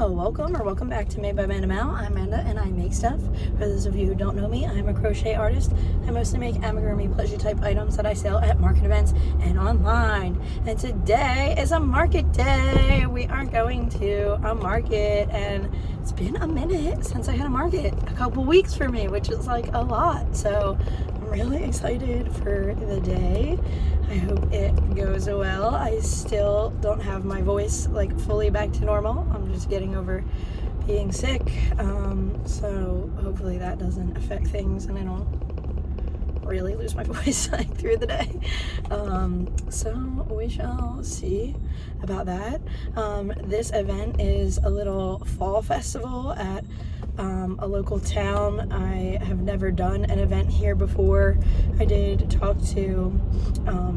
Hello, welcome back to Made by Amanda Mal. I'm Amanda and I make stuff. For those of you who don't know me, I'm a crochet artist. I mostly make amigurumi plushie type items that I sell at market events and online. And today is a market day. We are going to a market and it's been a minute since I had a market. A couple weeks for me, which is like a lot. So I'm really excited for the day. I hope it goes well. I still don't have my voice like fully back to normal. I'm just getting over being sick. So hopefully that doesn't affect things and I don't really lose my voice like through the day. So we shall see about that. This event is a little fall festival at a local town. I have never done an event here before. I did talk to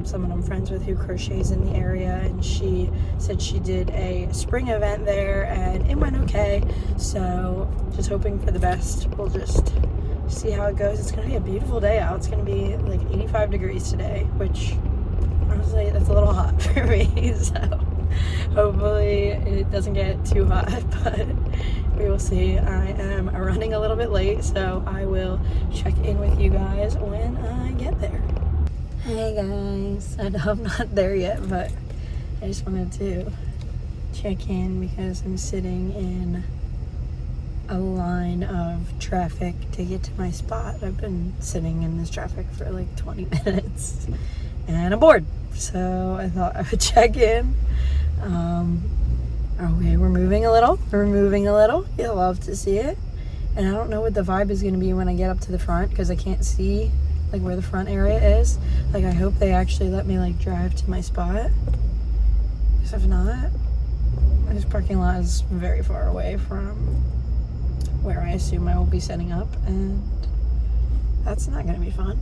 someone I'm friends with who crochets in the area, and she said she did a spring event there and it went okay. So just hoping for the best. We'll just see how it goes. It's gonna be a beautiful day out. It's gonna be like 85 degrees today, which honestly that's a little hot for me. So hopefully it doesn't get too hot, but we will see. I am running a little bit late, so I will check in with you guys when I get there. Hey guys, I know I'm not there yet, but I just wanted to check in because I'm sitting in a line of traffic to get to my spot. I've been sitting in this traffic for like 20 minutes and I'm bored, so I thought I would check in. Okay, we're moving a little. You'll love to see it. And I don't know what the vibe is going to be when I get up to the front because I can't see like where the front area is. Like I hope they actually let me like drive to my spot. Because if not, this parking lot is very far away from where I assume I will be setting up, and that's not going to be fun.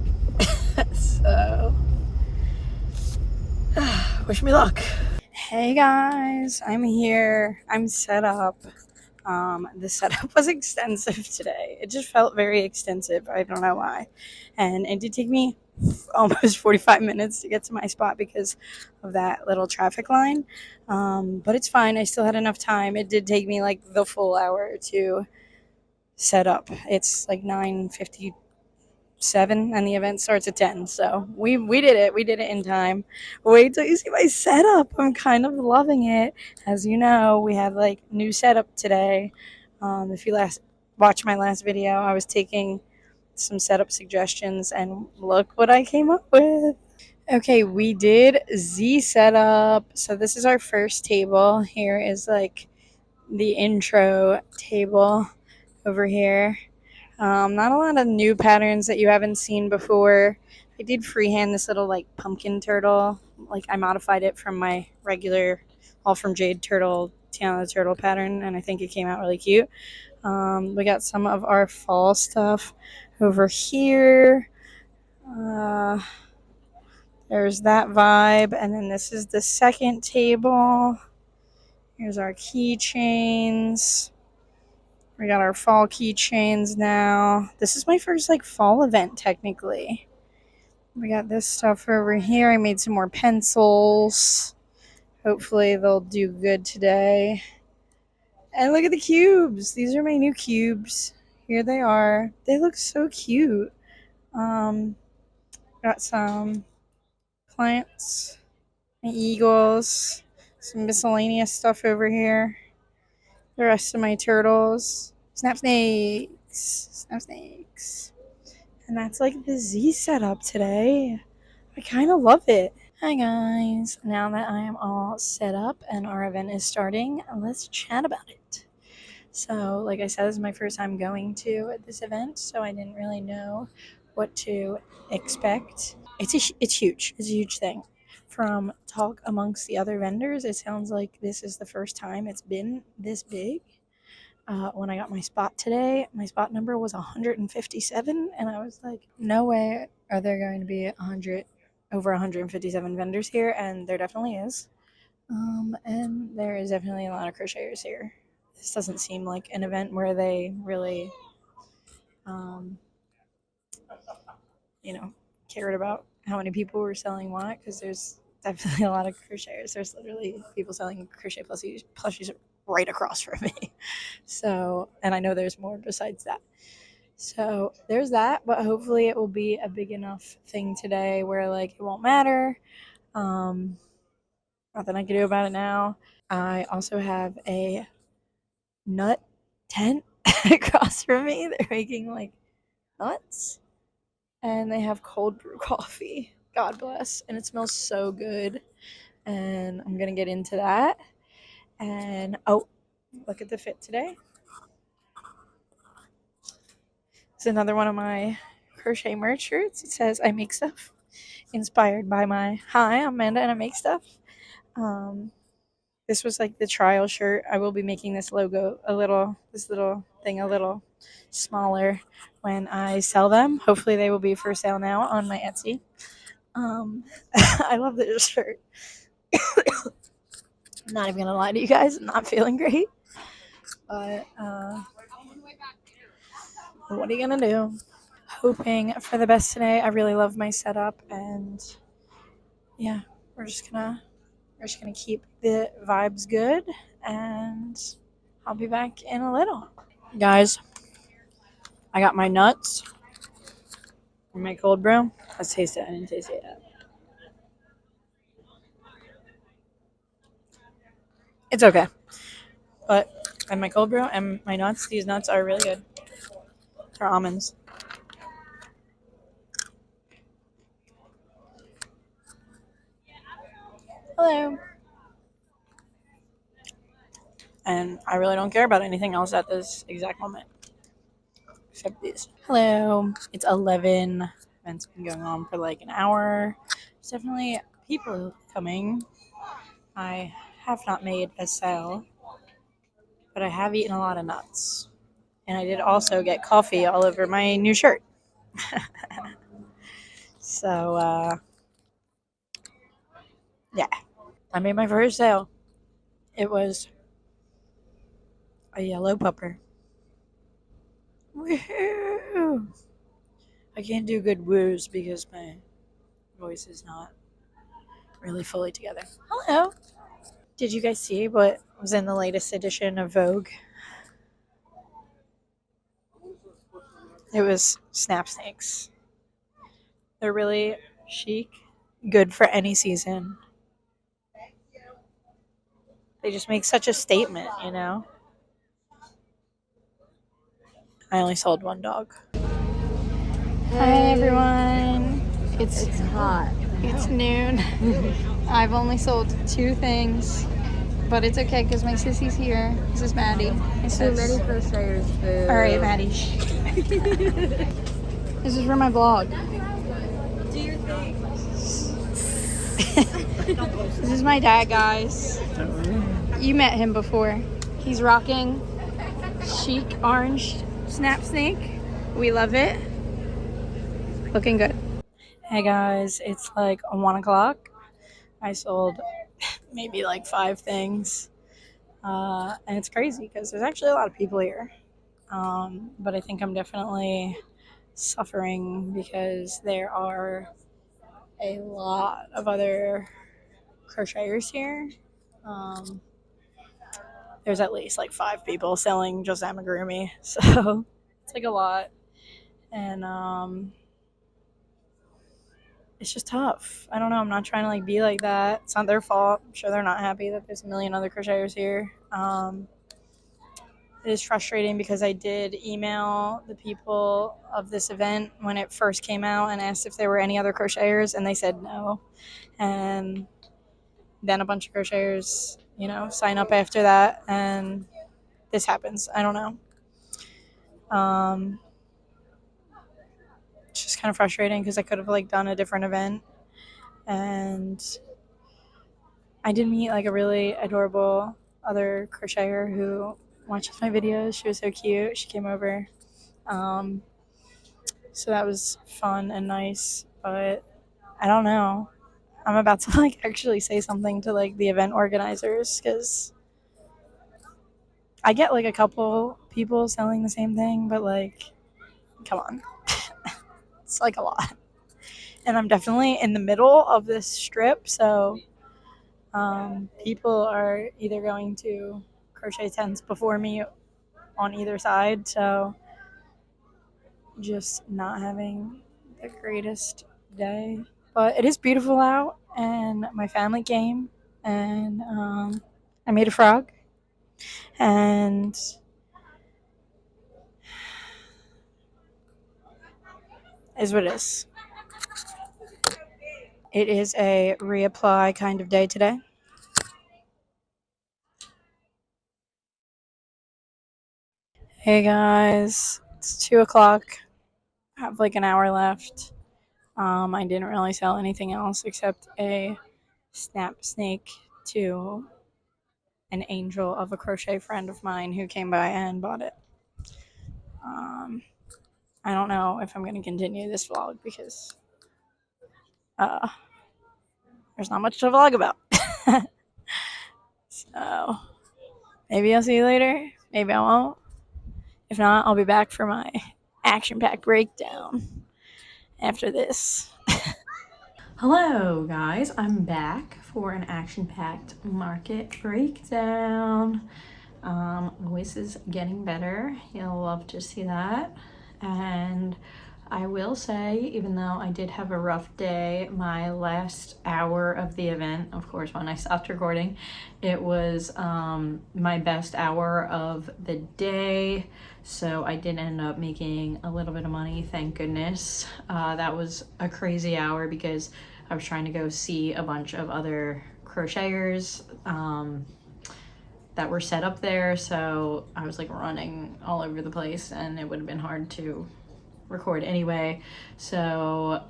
So, wish me luck. Hey guys, I'm here. I'm set up. The setup was extensive today. It just felt very extensive. I don't know why. And it did take me almost 45 minutes to get to my spot because of that little traffic line. But it's fine. I still had enough time. It did take me like the full hour to set up. It's like 9:57 and the event starts at 10, so we did it in time. Wait till you see my setup. I'm kind of loving it. As you know, we have like new setup today. If you watched my last video, I was taking some setup suggestions and look what I came up with. Okay, we did Z setup. So this is our first table. Here is like the intro table over here. Not a lot of new patterns that you haven't seen before. I did freehand this little like pumpkin turtle. Like I modified it from my regular all from jade turtle Tiana turtle pattern, and I think it came out really cute. We got some of our fall stuff over here. There's that vibe, and then this is the second table. Here's our keychains. We got our fall keychains now. This is my first like fall event technically. We got this stuff over here. I made some more pencils. Hopefully they'll do good today. And look at the cubes. These are my new cubes. Here they are. They look so cute. Got some plants, eagles, some miscellaneous stuff over here. The rest of my turtles. Snap snakes. And that's like the Z setup today. I kind of love it. Hi guys. Now that I am all set up and our event is starting, let's chat about it. So like I said, this is my first time going to this event, so I didn't really know what to expect. It's huge. It's a huge thing. From talk amongst the other vendors, it sounds like this is the first time it's been this big. When I got my spot today, my spot number was 157, and I was like, no way are there going to be over 157 vendors here, and there definitely is. And there is definitely a lot of crocheters here. This doesn't seem like an event where they really, cared about how many people were selling what, because there's definitely a lot of crocheters. There's literally people selling crochet plushies right across from me. So, and I know there's more besides that. So there's that, but hopefully it will be a big enough thing today where like it won't matter. Um, Nothing I can do about it now. I also have a nut tent across from me. They're making like nuts and they have cold brew coffee. God bless. And it smells so good. And I'm going to get into that. And oh, look at the fit today. It's another one of my crochet merch shirts. It says I make stuff inspired by my hi, I'm Amanda and I make stuff. This was like the trial shirt. I will be making this logo this little thing a little smaller when I sell them. Hopefully they will be for sale now on my Etsy. I love this shirt. I'm not even gonna lie to you guys, I'm not feeling great. But what are you gonna do? Hoping for the best today. I really love my setup, and yeah, we're just gonna keep the vibes good, and I'll be back in a little. Guys, I got my nuts and my cold brew. Let's taste it. I didn't taste it yet. It's okay. But and my cold brew and my nuts, these nuts are really good. They're almonds. Hello. And I really don't care about anything else at this exact moment. Except these. Hello. It's 11. Event's been going on for like an hour. There's definitely people coming. I have not made a sale, but I have eaten a lot of nuts. And I did also get coffee all over my new shirt. So, yeah. I made my first sale. It was a yellow pupper. Woohoo! I can't do good woos because my voice is not really fully together. Hello! Did you guys see what was in the latest edition of Vogue? It was snap snakes. They're really chic, good for any season. They just make such a statement, you know? I only sold one dog. Hi everyone. It's hot. It's noon. I've only sold 2 things, but it's okay because my sissy's here. This is Maddie. Too many crocheters, boo. All right, Maddie. This is for my vlog. Do your thing. This is my dad, guys. You met him before. He's rocking chic orange snap snake. We love it. Looking good. Hey guys, it's like 1 o'clock. I sold maybe like 5 things. And it's crazy because there's actually a lot of people here. But I think I'm definitely suffering because there are a lot of other crocheters here. There's at least like 5 people selling just amigurumi, so it's like a lot. And it's just tough. I don't know. I'm not trying to like be like that. It's not their fault. I'm sure they're not happy that there's a million other crocheters here. It is frustrating because I did email the people of this event when it first came out and asked if there were any other crocheters, and they said no. And then a bunch of crocheters, sign up after that, and this happens. I don't know. It's just kind of frustrating because I could have like done a different event, and I did meet like a really adorable other crocheter who watches my videos. She was so cute. She came over, so that was fun and nice. But I don't know. I'm about to like actually say something to like the event organizers because I get like a couple people selling the same thing, but like, come on. It's like a lot. And I'm definitely in the middle of this strip, so people are either going to crochet tents before me on either side, so just not having the greatest day. But it is beautiful out, and my family came, and I made a frog, and is what it is. It is a reapply kind of day today. Hey guys, it's 2 o'clock. I have like an hour left. I didn't really sell anything else except a snap snake to an angel of a crochet friend of mine who came by and bought it. I don't know if I'm going to continue this vlog because there's not much to vlog about. So maybe I'll see you later. Maybe I won't. If not, I'll be back for my action-packed breakdown after this. Hello guys, I'm back for an action-packed market breakdown. Voice is getting better. You'll love to see that. And I will say, even though I did have a rough day, my last hour of the event, of course, when I stopped recording, it was my best hour of the day. So I did end up making a little bit of money, thank goodness. That was a crazy hour because I was trying to go see a bunch of other crocheters that were set up there. So I was like running all over the place and it would have been hard to record anyway. So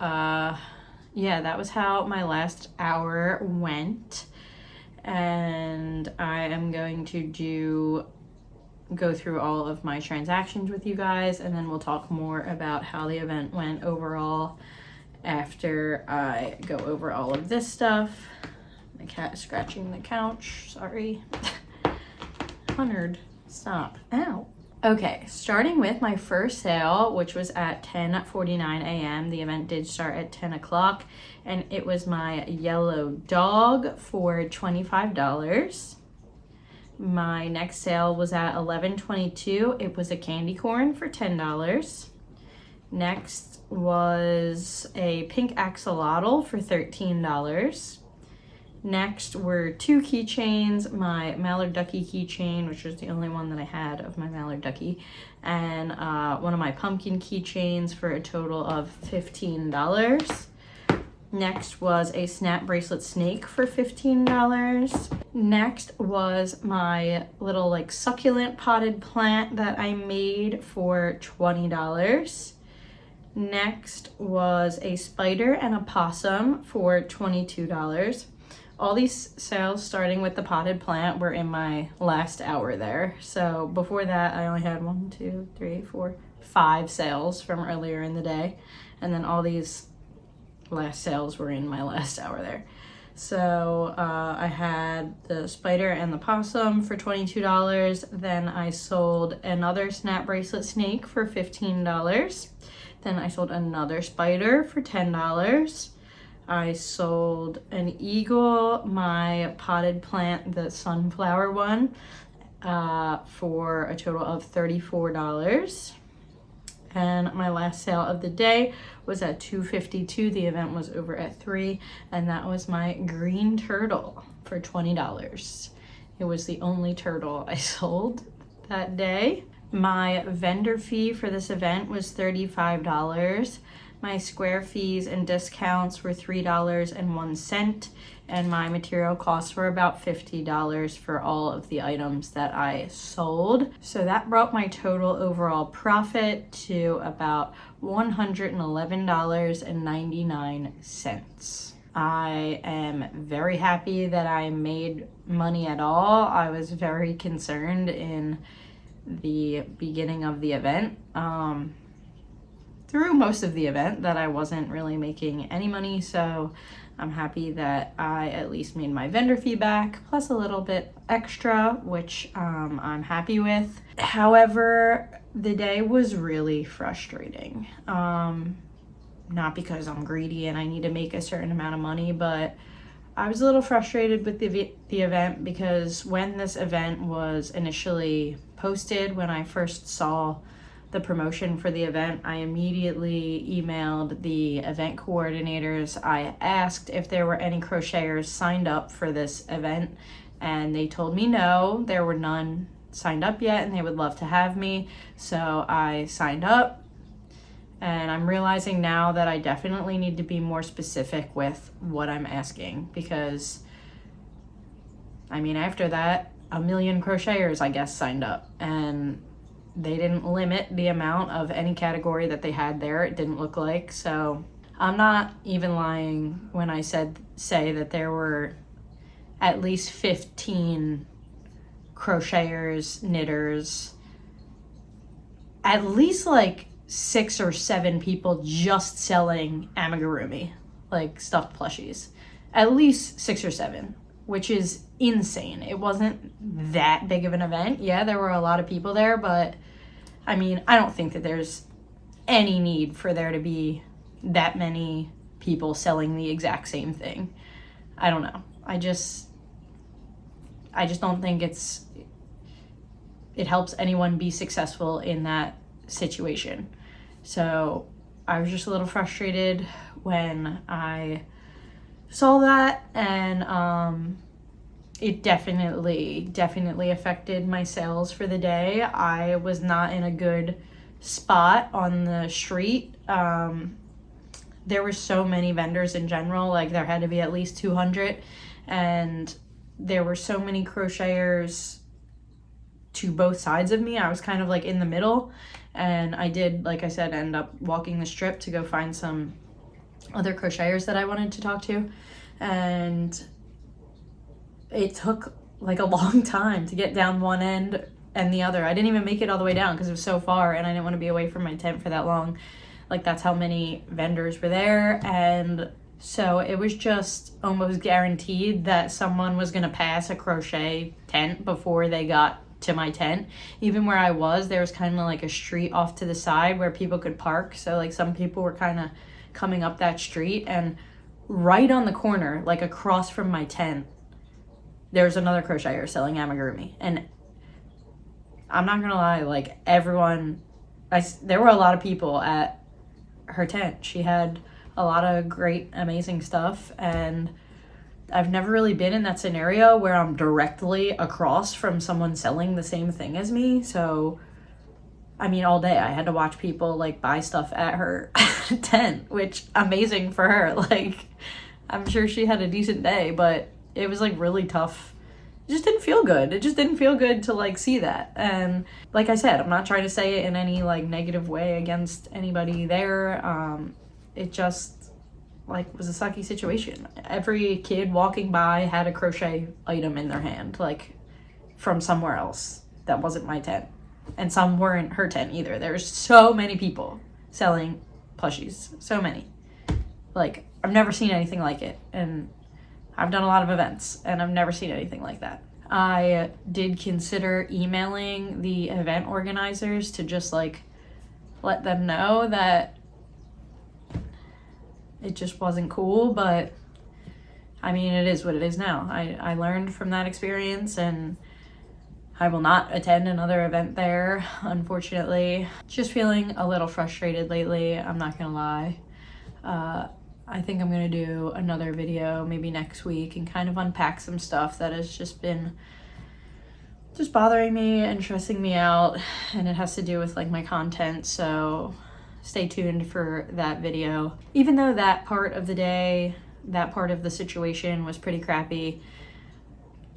yeah, that was how my last hour went. And I am going to go through all of my transactions with you guys, and then we'll talk more about how the event went overall after I go over all of this stuff. The cat is scratching the couch, sorry. Leonard, stop. Ow. Okay, starting with my first sale, which was at 10:49 a.m. The event did start at 10 o'clock, and it was my yellow dog for $25. My next sale was at 11:22. It was a candy corn for $10. Next was a pink axolotl for $13. Next were two keychains, my mallard ducky keychain, which was the only one that I had of my mallard ducky, and one of my pumpkin keychains for a total of $15. Next was a snap bracelet snake for $15. Next was my little like succulent potted plant that I made for $20. Next was a spider and a possum for $22. All these sales, starting with the potted plant, were in my last hour there. So before that, I only had 1, 2, 3, 4, 5 sales from earlier in the day. And then all these last sales were in my last hour there. So I had the spider and the possum for $22. Then I sold another snap bracelet snake for $15. Then I sold another spider for $10. I sold an eagle, my potted plant, the sunflower one, for a total of $34. And my last sale of the day was at 2:52. The event was over at 3, and that was my green turtle for $20. It was the only turtle I sold that day. My vendor fee for this event was $35. My square fees and discounts were $3.01, and my material costs were about $50 for all of the items that I sold. So that brought my total overall profit to about $111.99. I am very happy that I made money at all. I was very concerned in the beginning of the event. Through most of the event that I wasn't really making any money, so I'm happy that I at least made my vendor fee back, plus a little bit extra, which I'm happy with. However, the day was really frustrating. Not because I'm greedy and I need to make a certain amount of money, but I was a little frustrated with the event because when this event was initially posted, when I first saw the promotion for the event, I immediately emailed the event coordinators. I asked if there were any crocheters signed up for this event, and they told me no, there were none signed up yet, and they would love to have me. So I signed up, and I'm realizing now that I definitely need to be more specific with what I'm asking, because I mean, after that, 1 million crocheters, I guess, signed up, and they didn't limit the amount of any category that they had there, it didn't look like. So I'm not even lying when I say that there were at least 15 crocheters, knitters, at least like 6 or 7 people just selling amigurumi, like stuffed plushies. At least 6 or 7, which is insane. It wasn't that big of an event. Yeah, there were a lot of people there, but I mean, I don't think that there's any need for there to be that many people selling the exact same thing. I don't know. I just don't think it helps anyone be successful in that situation. So I was just a little frustrated when I saw that, and it definitely affected my sales for the day. I was not in a good spot on the street. There were so many vendors in general, like there had to be at least 200, and there were so many crocheters to both sides of me. I was kind of like in the middle, and I did, like I said, end up walking the strip to go find some other crocheters that I wanted to talk to, and it took like a long time to get down one end and the other. I didn't even make it all the way down because it was so far, and I didn't want to be away from my tent for that long. Like, that's how many vendors were there, and so it was just almost guaranteed that someone was going to pass a crochet tent before they got to my tent. Even where I was, there was kind of like a street off to the side where people could park, so like some people were kind of coming up that street, and right on the corner, like across from my tent, there's another crocheter selling amigurumi. And I'm not gonna lie, like everyone, there were a lot of people at her tent. She had a lot of great, amazing stuff, and I've never really been in that scenario where I'm directly across from someone selling the same thing as me. So, I mean, all day I had to watch people like buy stuff at her tent, which amazing for her. Like, I'm sure she had a decent day, but it was like really tough. It just didn't feel good. It just didn't feel good to like see that. And like I said, I'm not trying to say it in any like negative way against anybody there. It just like was a sucky situation. Every kid walking by had a crochet item in their hand, like from somewhere else that wasn't my tent. And some weren't her tent either. There's so many people selling plushies. So many. Like, I've never seen anything like it. And I've done a lot of events, and I've never seen anything like that. I did consider emailing the event organizers to just like let them know that it just wasn't cool, but I mean, it is what it is now. I learned from that experience, and I will not attend another event there, unfortunately. Just feeling a little frustrated lately, I'm not gonna lie. I think I'm gonna do another video maybe next week and kind of unpack some stuff that has just been just bothering me and stressing me out, and it has to do with like my content, so stay tuned for that video. Even though that part of the day, that part of the situation was pretty crappy,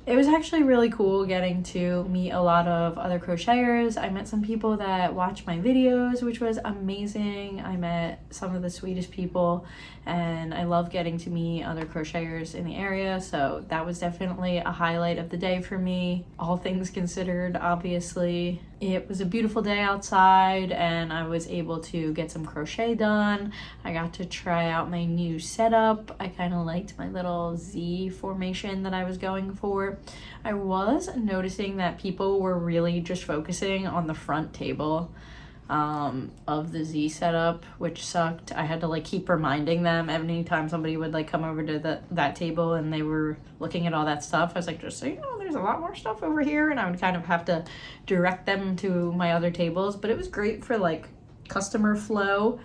it was actually really cool getting to meet a lot of other crocheters. I met some people that watch my videos, which was amazing. I met some of the sweetest people, and I love getting to meet other crocheters in the area, so that was definitely a highlight of the day for me. All things considered, obviously. It was a beautiful day outside, and I was able to get some crochet done. I got to try out my new setup. I kind of liked my little Z formation that I was going for. I was noticing that people were really just focusing on the front table. of the Z setup, which sucked. I had to like keep reminding them anytime somebody would like come over to that table and they were looking at all that stuff. I was like, just so you know, there's a lot more stuff over here, and I would kind of have to direct them to my other tables. But it was great for like customer flow.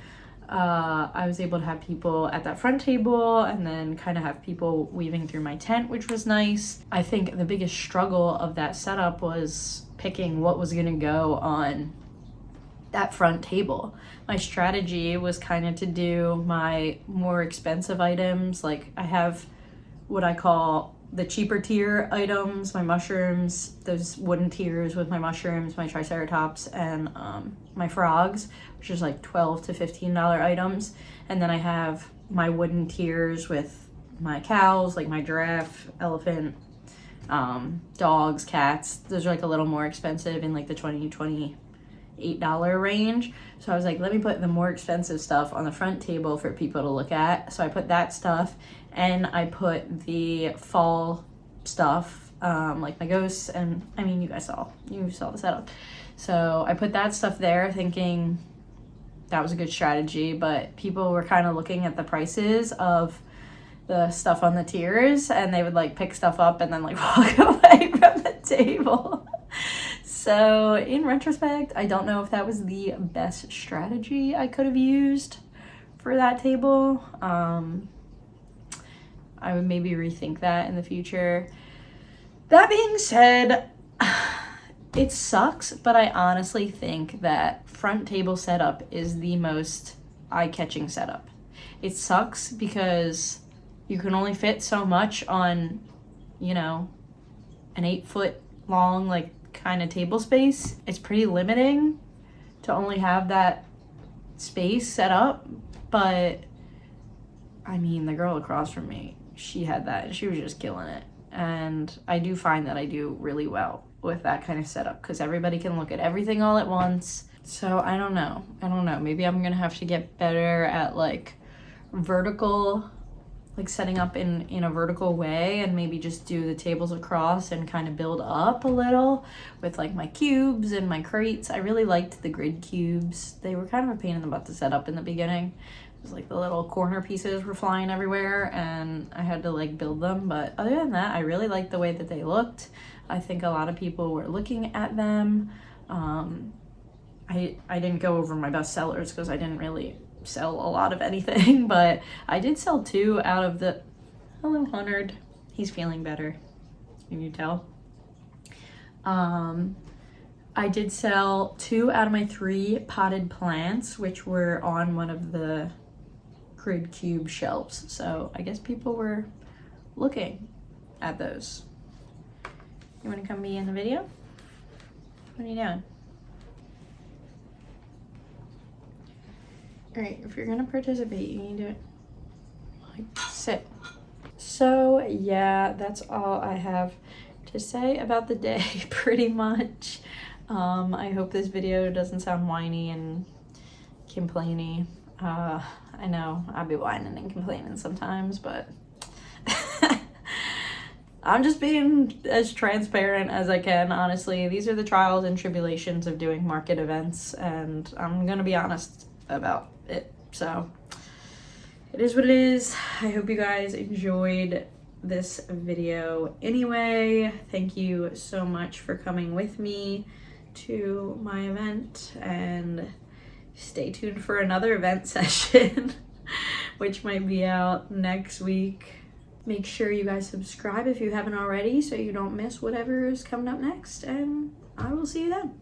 I was able to have people at that front table and then kind of have people weaving through my tent, which was nice. I think the biggest struggle of that setup was picking what was going to go on that front table. My strategy was kind of to do my more expensive items. Like I have what I call the cheaper tier items, my mushrooms, those wooden tiers with my mushrooms, my triceratops, and my frogs, which is like $12 to $15 items. And then I have my wooden tiers with my cows, like my giraffe, elephant, dogs, cats. Those are like a little more expensive in like the $28 range. So I was like, let me put the more expensive stuff on the front table for people to look at. So I put that stuff, and I put the fall stuff, like my ghosts, and I mean, you saw the setup. So I put that stuff there thinking that was a good strategy, but people were kind of looking at the prices of the stuff on the tiers, and they would like pick stuff up and then like walk away from the table. So in retrospect, I don't know if that was the best strategy I could have used for that table. I would maybe rethink that in the future. That being said, it sucks, but I honestly think that front table setup is the most eye-catching setup. It sucks because you can only fit so much on, you know, an 8-foot long, like, kind of table space. It's pretty limiting to only have that space set up, but I mean, the girl across from me, she had that and she was just killing it. And I do find that I do really well with that kind of setup because everybody can look at everything all at once. So I don't know. Maybe I'm gonna have to get better at like vertical, like setting up in a vertical way, and maybe just do the tables across and kind of build up a little with like my cubes and my crates. I really liked the grid cubes. They were kind of a pain in the butt to set up in the beginning. It was like the little corner pieces were flying everywhere and I had to like build them. But other than that, I really liked the way that they looked. I think a lot of people were looking at them. I didn't go over my best sellers because I didn't really sell a lot of anything, but I did sell 2 out of the... Hello, Hunnard. He's feeling better. Can you tell? I did sell 2 out of my 3 potted plants, which were on one of the grid cube shelves. So I guess people were looking at those. You want to come be in the video? What are you doing? All right, if you're gonna participate, you need to like sit. So yeah, that's all I have to say about the day, pretty much. I hope this video doesn't sound whiny and complainy. I know I'll be whining and complaining sometimes, but I'm just being as transparent as I can, honestly. These are the trials and tribulations of doing market events, and I'm gonna be honest about it. So it is what it is. I hope you guys enjoyed this video anyway. Thank you so much for coming with me to my event, and stay tuned for another event session which might be out next week. Make sure you guys subscribe if you haven't already so you don't miss whatever is coming up next, and I will see you then.